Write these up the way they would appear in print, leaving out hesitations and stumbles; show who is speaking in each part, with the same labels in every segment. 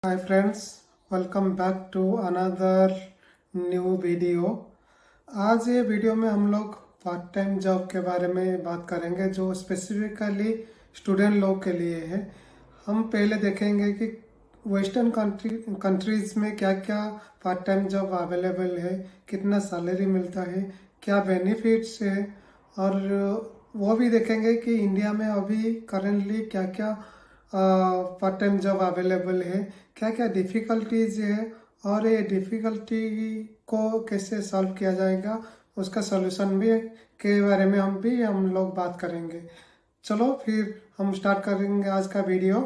Speaker 1: Hi friends, welcome back to another new video. आज ये video में हम लोग पार्ट टाइम जॉब के बारे में बात करेंगे जो स्पेसिफिकली स्टूडेंट लोग के लिए है। हम पहले देखेंगे कि वेस्टर्न कंट्रीज में क्या क्या पार्ट टाइम जॉब अवेलेबल है, कितना सैलरी मिलता है, क्या बेनिफिट्स है, और वो भी देखेंगे कि इंडिया में अभी करेंटली क्या क्या पार्ट टाइम जॉब अवेलेबल है, क्या क्या डिफ़िकल्टीज है, और ये डिफ़िकल्टी को कैसे सॉल्व किया जाएगा, उसका सॉल्यूशन भी के बारे में हम लोग बात करेंगे। चलो फिर हम स्टार्ट करेंगे आज का video.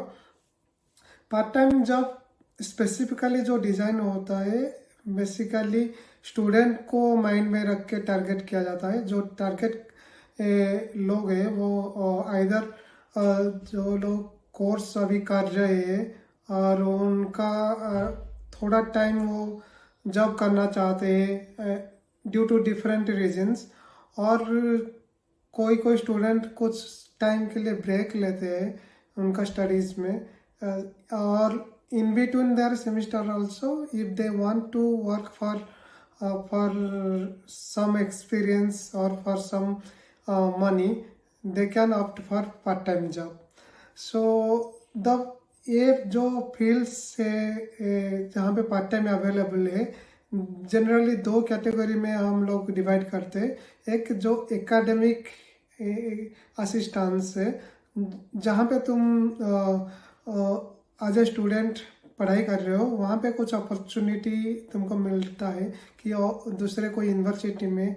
Speaker 1: Part time job specifically जो डिज़ाइन होता है, बेसिकली स्टूडेंट को माइंड में रख के टारगेट किया जाता है। जो टारगेट लोग हैं वो आइदर जो लोग कोर्स अभी कर रहे हैं और उनका थोड़ा टाइम वो जॉब करना चाहते हैं ड्यू टू डिफरेंट रीजंस, और कोई कोई स्टूडेंट कुछ टाइम के लिए ब्रेक लेते हैं उनका स्टडीज़ में, और in between their semester also if they want to work for some experience or for some money, they can opt for part time job. So the ये जो फील्ड्स है जहाँ पे पार्ट टाइम अवेलेबल है, generally दो category में हम लोग डिवाइड करते हैं। एक जो एकेडमिक असिस्टेंस है, जहाँ पे तुम एज ए स्टूडेंट पढ़ाई कर रहे हो, वहाँ पे कुछ अपॉर्चुनिटी तुमको मिलता है कि दूसरे कोई यूनिवर्सिटी में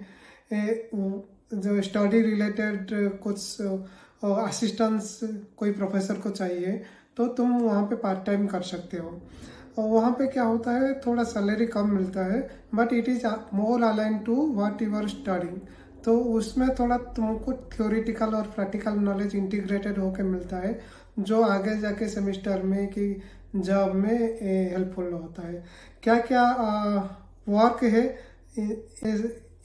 Speaker 1: जो स्टडी रिलेटेड कुछ असिस्टेंस कोई प्रोफेसर को चाहिए तो तुम वहाँ पे पार्ट टाइम कर सकते हो। और वहाँ पे क्या होता है, थोड़ा सैलरी कम मिलता है, but it is more align to what you are studying. तो उसमें थोड़ा तुमको थ्योरेटिकल और प्रैक्टिकल नॉलेज इंटीग्रेटेड होकर मिलता है, जो आगे जाके सेमेस्टर में कि जॉब में हेल्पफुल होता है। क्या क्या वर्क है,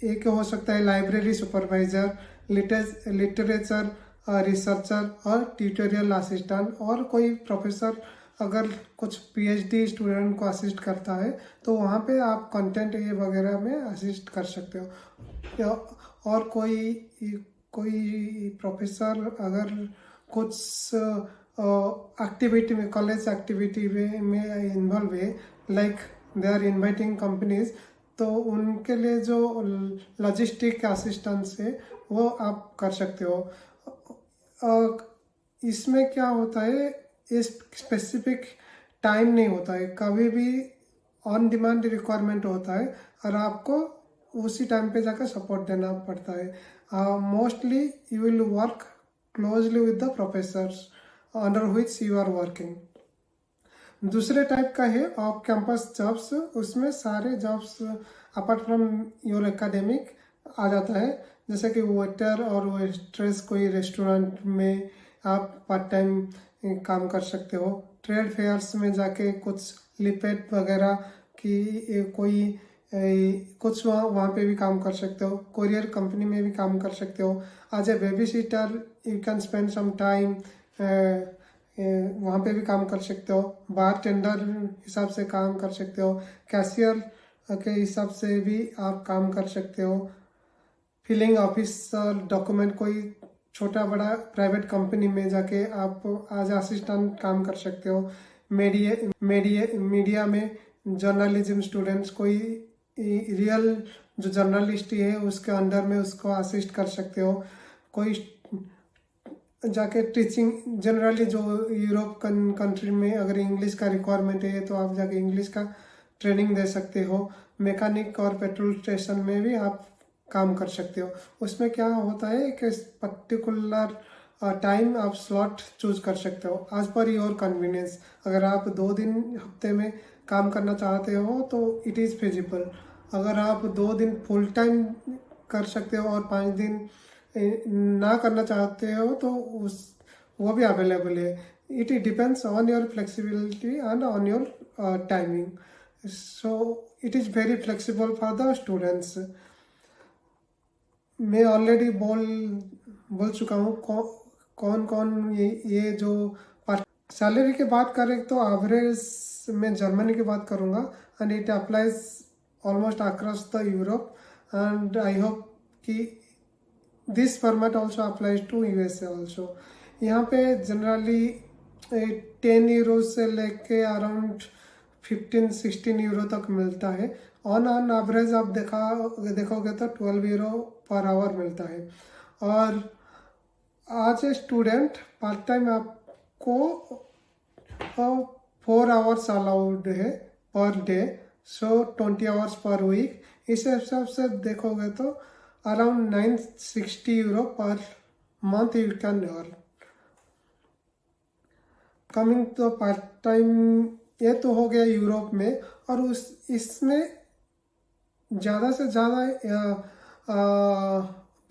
Speaker 1: एक हो सकता है लाइब्रेरी सुपरवाइजर, लिटरेचर रिसर्चर और ट्यूटोरियल असिस्टेंट, और कोई प्रोफेसर अगर कुछ पीएचडी स्टूडेंट को असिस्ट करता है तो वहाँ पे आप कंटेंट ये वगैरह में असिस्ट कर सकते हो। और कोई कोई प्रोफेसर अगर कुछ एक्टिविटी में, कॉलेज एक्टिविटी में इन्वॉल्व है, like they are inviting companies, तो उनके लिए जो लॉजिस्टिक असिस्टेंस है वो आप कर सकते हो। इसमें क्या होता है, इस स्पेसिफिक टाइम नहीं होता है, कभी भी ऑन डिमांड रिक्वायरमेंट होता है और आपको उसी टाइम पे जाकर सपोर्ट देना पड़ता है। Mostly you will work closely with the professors under which you are working. दूसरे टाइप का है ऑफ कैंपस जॉब्स। उसमें सारे jobs apart from your academic आ जाता है, जैसे कि वेटर और वेस्ट्रेस, कोई रेस्टोरेंट में आप पार्ट टाइम काम कर सकते हो। ट्रेड फेयर्स में जाके कुछ लिपेट वगैरह की कोई कुछ वहाँ पे भी काम कर सकते हो। कोरियर कंपनी में भी काम कर सकते हो। As a baby sitter you can spend some time, वहाँ पे भी काम कर सकते हो। बार टेंडर हिसाब से काम कर सकते हो। कैशियर के हिसाब से भी आप काम कर सकते हो। फिलिंग ऑफिसर, डॉक्यूमेंट, कोई छोटा बड़ा प्राइवेट कंपनी में जाके आप एज असिस्टेंट काम कर सकते हो। मीडिया में जर्नलिज्म स्टूडेंट्स, कोई रियल जो जर्नलिस्ट है उसके अंडर में उसको असिस्ट कर सकते हो। कोई जाके टीचिंग, जनरली जो यूरोप कंट्री में अगर इंग्लिश का रिक्वायरमेंट है तो आप जाके इंग्लिश का ट्रेनिंग दे सकते हो। मैकेनिक और पेट्रोल स्टेशन में भी आप काम कर सकते हो। उसमें क्या होता है कि पर्टिकुलर टाइम आप स्लॉट चूज कर सकते हो एज पर योर कन्वीनियंस। अगर आप 2 दिन हफ्ते में काम करना चाहते हो तो इट इज़ फिजिबल। अगर आप 2 दिन फुल टाइम कर सकते हो और 5 दिन ना करना चाहते हो तो वो भी अवेलेबल है। It depends on your flexibility and on your timing, so it is very flexible for the students. मैं ऑलरेडी बोल चुका हूँ कौन कौन ये जो सैलरी की बात करें तो एवरेज में जर्मनी की बात करूँगा and it applies almost across the Europe and I hope कि this format also applies to USA also. यहाँ पे जनरली 10 यूरो से लेके अराउंड 15-16 यूरो तक मिलता है। ऑन एवरेज आप देखोगे तो 12 यूरो पर आवर मिलता है। और आज ए स्टूडेंट पार्ट टाइम आपको 4 आवर्स अलाउड है पर डे, सो 20 आवर्स पर वीक। इस हिसाब से देखोगे तो around 960 euro per month you can earn. Coming तो पार्ट टाइम, ये तो हो गया यूरोप में। और इसमें ज़्यादा से ज़्यादा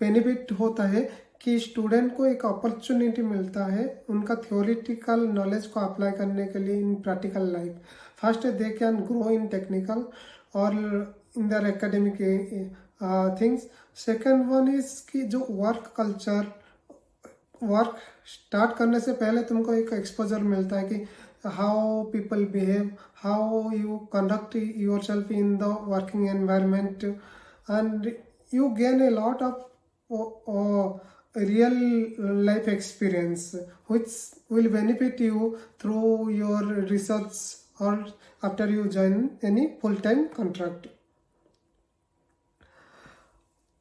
Speaker 1: बेनिफिट होता है कि स्टूडेंट को एक अपॉर्चुनिटी मिलता है उनका थियोरिटिकल नॉलेज को अप्लाई करने के लिए in practical life. First they can grow in technical और in their academic things. Second one is कि जो वर्क स्टार्ट करने से पहले तुमको एक एक्सपोजर मिलता है कि how people behave, how you conduct your self in the working environment and you gain a lot of real life experience which will benefit you through your research or after you join any full-time contract।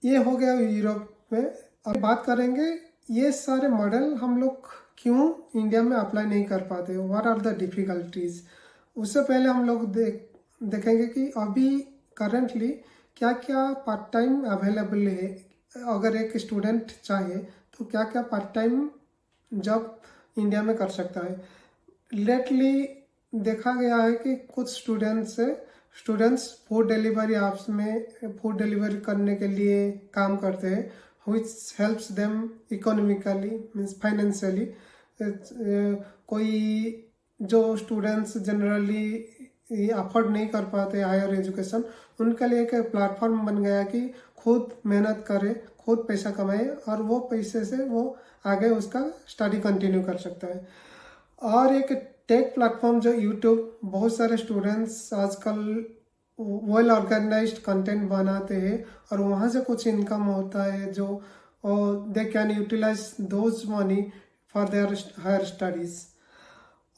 Speaker 1: ये हो गया Europe में। अब बात करेंगे ये सारे model हम लोग क्यों इंडिया में अप्लाई नहीं कर पाते, व्हाट आर द डिफिकल्टीज। उससे पहले हम लोग देखेंगे कि अभी करेंटली क्या क्या पार्ट टाइम अवेलेबल है। अगर एक स्टूडेंट चाहे तो क्या क्या पार्ट टाइम जॉब इंडिया में कर सकता है। लेटली देखा गया है कि कुछ स्टूडेंट्स फूड डिलीवरी ऐप्स में फूड डिलीवरी करने के लिए काम करते हैं, which helps them economically means financially। कोई जो स्टूडेंट्स जनरली अफोर्ड नहीं कर पाते हायर एजुकेशन, उनके लिए एक प्लेटफॉर्म बन गया कि खुद मेहनत करे, खुद पैसा कमाए और वो पैसे से वो आगे उसका स्टडी कंटिन्यू कर सकता है। और एक टेक प्लेटफॉर्म जो यूट्यूब, बहुत सारे स्टूडेंट्स आजकल वेल ऑर्गेनाइज्ड कंटेंट बनाते हैं और वहाँ से कुछ इनकम होता है जो they can utilize those money for their higher studies.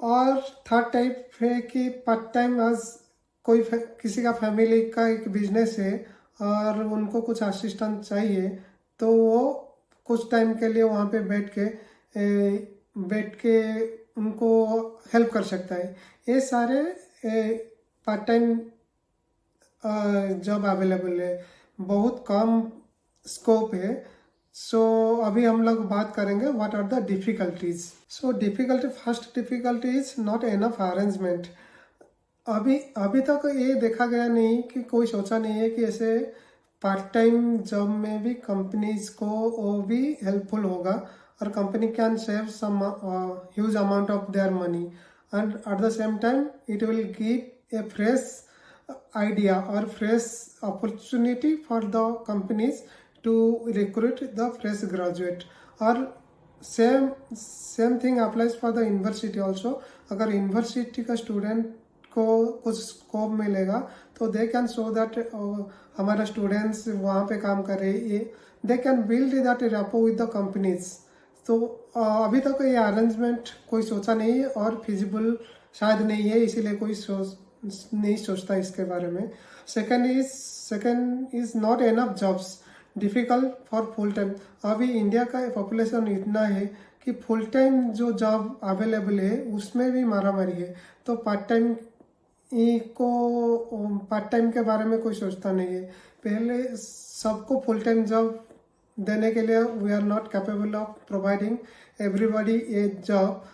Speaker 1: और थर्ड टाइप है कि पार्ट टाइम आज किसी का फैमिली का एक बिजनेस है और उनको कुछ असिस्टेंट चाहिए तो वो कुछ टाइम के लिए वहाँ पे बैठ के उनको हेल्प कर सकता है। ये सारे पार्ट टाइम जॉब अवेलेबल है, बहुत कम स्कोप है। सो अभी हम लोग बात करेंगे what are the difficulties. So first difficulty is not enough arrangement. अभी तक ये देखा गया नहीं कि कोई सोचा नहीं है कि ऐसे पार्ट टाइम जॉब में भी कंपनीज को वो भी हेल्पफुल होगा और company can save some huge amount of their money and at the same time it will give a fresh idea or fresh opportunity for the companies to recruit the fresh graduate। और same thing applies for the university also। अगर university का student को कुछ scope मिलेगा तो they can show that हमारा students वहाँ पे काम कर रहे हैं, they can build that rapport with the companies. तो अभी तक ये अरेंजमेंट कोई सोचा नहीं है और फिजिबल शायद नहीं है, इसीलिए कोई नहीं सोचता इसके बारे में। Second is not enough jobs difficult for full time. अभी इंडिया का पॉपुलेशन इतना है कि फुल टाइम जो जॉब अवेलेबल है उसमें भी मारामारी है, तो पार्ट टाइम के बारे में कोई सोचता नहीं है। पहले सबको फुल टाइम जॉब देने के लिए we are not capable of providing everybody a job,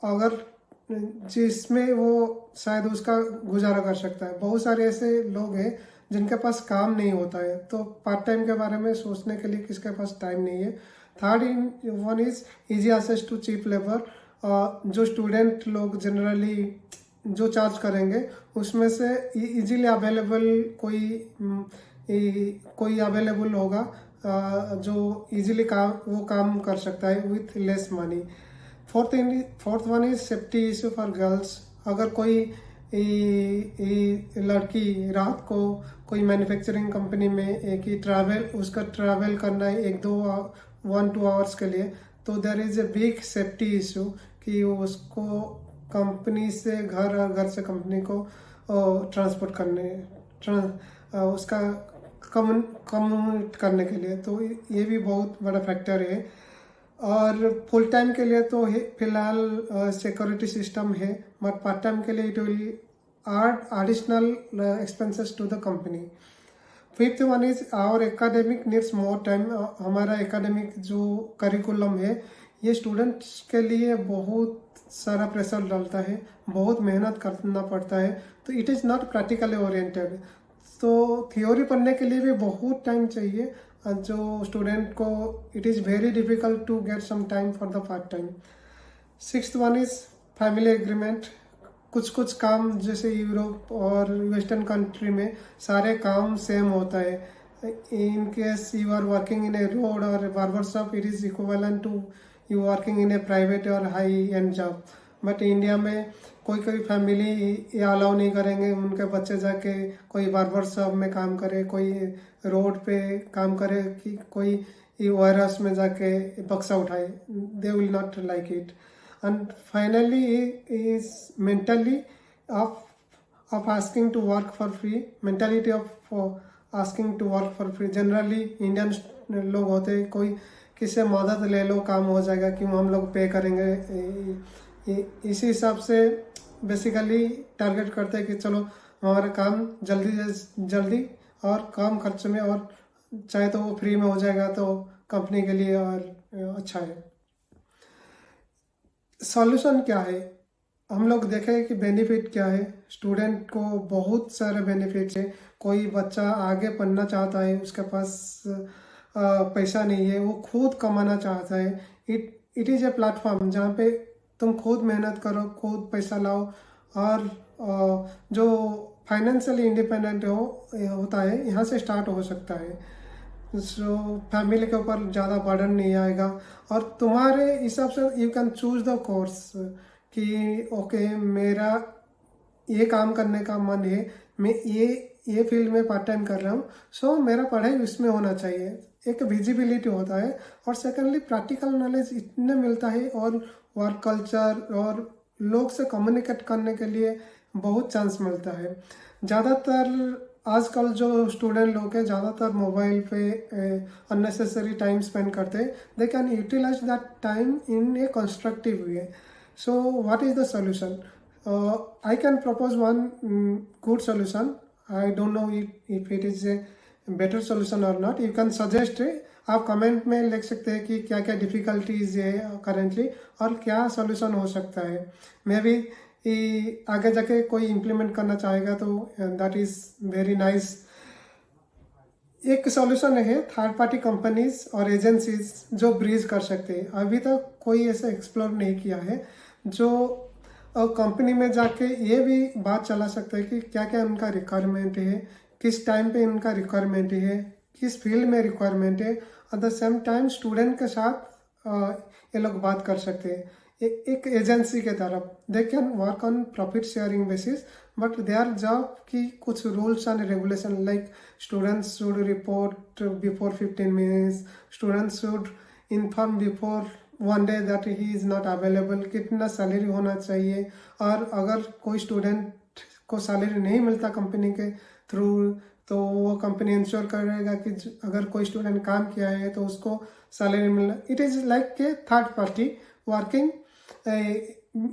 Speaker 1: अगर जिसमें वो शायद उसका गुजारा कर सकता है। बहुत सारे ऐसे लोग हैं जिनके पास काम नहीं होता है, तो पार्ट टाइम के बारे में सोचने के लिए किसके पास टाइम नहीं है। Third one is easy access to cheap labour. जो स्टूडेंट लोग जनरली जो चार्ज करेंगे उसमें से इजीली अवेलेबल कोई अवेलेबल होगा जो इजीली वो काम कर सकता है with less money. Fourth one is safety issue for girls. अगर कोई लड़की रात को कोई मैन्युफैक्चरिंग कंपनी में उसका ट्रैवल करना है 1-2 आवर्स के लिए, तो there is a big safety issue कि उसको कंपनी से घर और घर से कंपनी को ट्रांसपोर्ट उसका कम्यूट करने के लिए, तो ये भी बहुत बड़ा फैक्टर है। और फुल टाइम के लिए तो फिलहाल सिक्योरिटी सिस्टम है, बट पार्ट टाइम के लिए it will add additional expenses to the company. Fifth one is our academic needs more time. हमारा एकेडमिक जो करिकुलम है ये स्टूडेंट्स के लिए बहुत सारा प्रेशर डालता है, बहुत मेहनत करना पड़ता है, तो it is not practically oriented. तो थ्योरी पढ़ने के लिए भी बहुत टाइम चाहिए, जो स्टूडेंट को it is very difficult to get some time for the part time. Sixth one is family agreement. कुछ काम जैसे यूरोप और वेस्टर्न कंट्री में सारे काम सेम होता है। In case you are working in a road or barber shop, it is equivalent to you working in a private or high end job. But India में कोई फैमिली ये allow नहीं करेंगे उनके बच्चे जाके कोई बार्बर शॉप में काम करे, कोई रोड पे काम करे, कि कोई वेयरहाउस में जाके बक्सा उठाए। They will not like it. And finally is mentality of asking to work for free, mentality of asking to work for free। Generally Indian लोग होते हैं, कोई किसी मदद ले लो काम हो जाएगा, क्यों हम लोग पे करेंगे, इसी हिसाब से बेसिकली टारगेट करते हैं कि चलो हमारा काम जल्दी और कम खर्च में, और चाहे तो वो फ्री में हो जाएगा तो कंपनी के लिए और अच्छा है। सॉल्यूशन क्या है? हम लोग देखें कि बेनिफिट क्या है। स्टूडेंट को बहुत सारे बेनिफिट है। कोई बच्चा आगे पढ़ना चाहता है, उसके पास पैसा नहीं है, वो खुद कमाना चाहता है, इट इज़ ए प्लेटफॉर्म जहाँ पे तुम खुद मेहनत करो, खुद पैसा लाओ, और जो फाइनेंशियली इंडिपेंडेंट होता है यहाँ से स्टार्ट हो सकता है। सो फैमिली के ऊपर ज़्यादा बर्डन नहीं आएगा, और तुम्हारे हिसाब से you can choose the course कि ओके मेरा ये काम करने का मन है, मैं ये फील्ड में पार्ट टाइम कर रहा हूँ, सो मेरा पढ़ाई उसमें होना चाहिए। एक विजिबिलिटी होता है, और सेकेंडली प्रैक्टिकल नॉलेज इतना मिलता है, और वर्क कल्चर और लोग से कम्युनिकेट करने के लिए बहुत चांस मिलता है। ज़्यादातर आजकल जो स्टूडेंट लोग हैं ज़्यादातर मोबाइल पे अननेसेसरी टाइम स्पेंड करते हैं। They can utilize that time in a constructive way. So what is the solution? I can propose one good solution. I don't know if it is a better solution or not. You can suggest. आप comment में लिख सकते हैं कि क्या क्या difficulties है currently और क्या सॉल्यूशन हो सकता है। मे बी आगे जाके कोई इम्प्लीमेंट करना चाहेगा तो दैट इज वेरी नाइस। एक सॉल्यूशन है थर्ड पार्टी कंपनीज और एजेंसीज जो ब्रीज कर सकते हैं। अभी तक कोई ऐसा एक्सप्लोर नहीं किया है, जो कंपनी में जाके ये भी बात चला सकता है कि क्या क्या उनका रिक्वायरमेंट है, किस टाइम पे उनका रिक्वायरमेंट है, किस फील्ड में रिक्वायरमेंट है। Eight the same time student के साथ ये लोग बात कर सकते हैं एक एजेंसी के तरफ। They can work on profit sharing basis, but their job की कुछ rules and regulation like students should report before 15 minutes, students should inform before 1 day that he is not available, कितना सैलरी होना चाहिए, और अगर कोई स्टूडेंट को salary नहीं मिलता कंपनी के थ्रू तो वो कंपनी इंश्योर करेगा कि अगर कोई स्टूडेंट काम किया है तो उसको सैलरी मिलना। It is like a third party working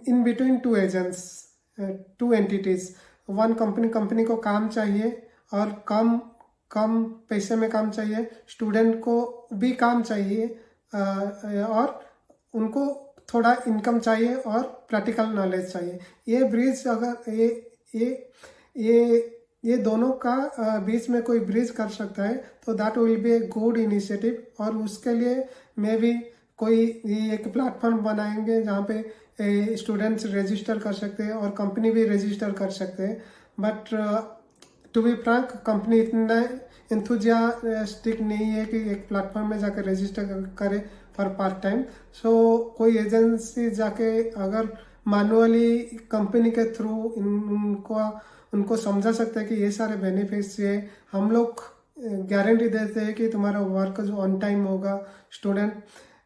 Speaker 1: in between two agents, two entities. One company को काम चाहिए और कम पैसे में काम चाहिए, स्टूडेंट को भी काम चाहिए और उनको थोड़ा इनकम चाहिए और प्रैक्टिकल नॉलेज चाहिए। ये ब्रिज अगर ये दोनों का बीच में कोई ब्रिज कर सकता है तो that will be a good initiative. और उसके लिए मे बी कोई एक प्लेटफॉर्म बनाएंगे जहाँ पे स्टूडेंट्स रजिस्टर कर सकते हैं और कंपनी भी रजिस्टर कर सकते हैं। But to be frank company इतना एंथुजियास्टिक नहीं है कि एक प्लेटफॉर्म में जाकर रजिस्टर करे फॉर पार्ट टाइम। सो कोई एजेंसी जाके अगर मैनुअली कंपनी के थ्रू उनको समझा सकते हैं कि ये सारे बेनिफिट्स है, हम लोग गारंटी देते हैं कि तुम्हारा वर्क जो ऑन टाइम होगा। Student,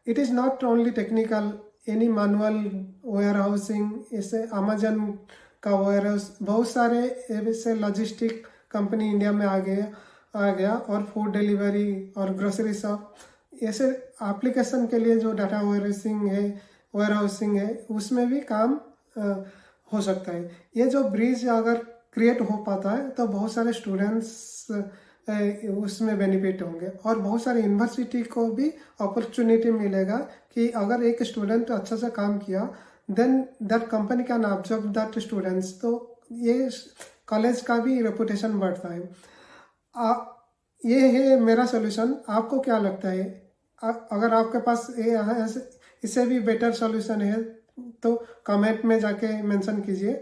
Speaker 1: it is not only technical, any manual warehousing, ऐसे अमेजन का वेयर हाउस, बहुत सारे ऐसे लॉजिस्टिक कंपनी इंडिया में आ गया और फूड डिलीवरी और ग्रोसरी शॉप, ऐसे एप्लीकेशन के लिए जो डाटा वेयर हाउसिंग है उसमें भी काम हो सकता है। ये जो ब्रिज अगर क्रिएट हो पाता है तो बहुत सारे स्टूडेंट्स उसमें बेनिफिट होंगे और बहुत सारे यूनिवर्सिटी को भी अपॉर्चुनिटी मिलेगा कि अगर एक स्टूडेंट अच्छा सा काम किया, then that company can observe that students, तो ये कॉलेज का भी रेपुटेशन बढ़ता है। ये है मेरा सोल्यूशन। आपको क्या लगता है? अगर आपके पास इससे भी बेटर सोल्यूशन है तो कमेंट में जाके मेंशन कीजिए।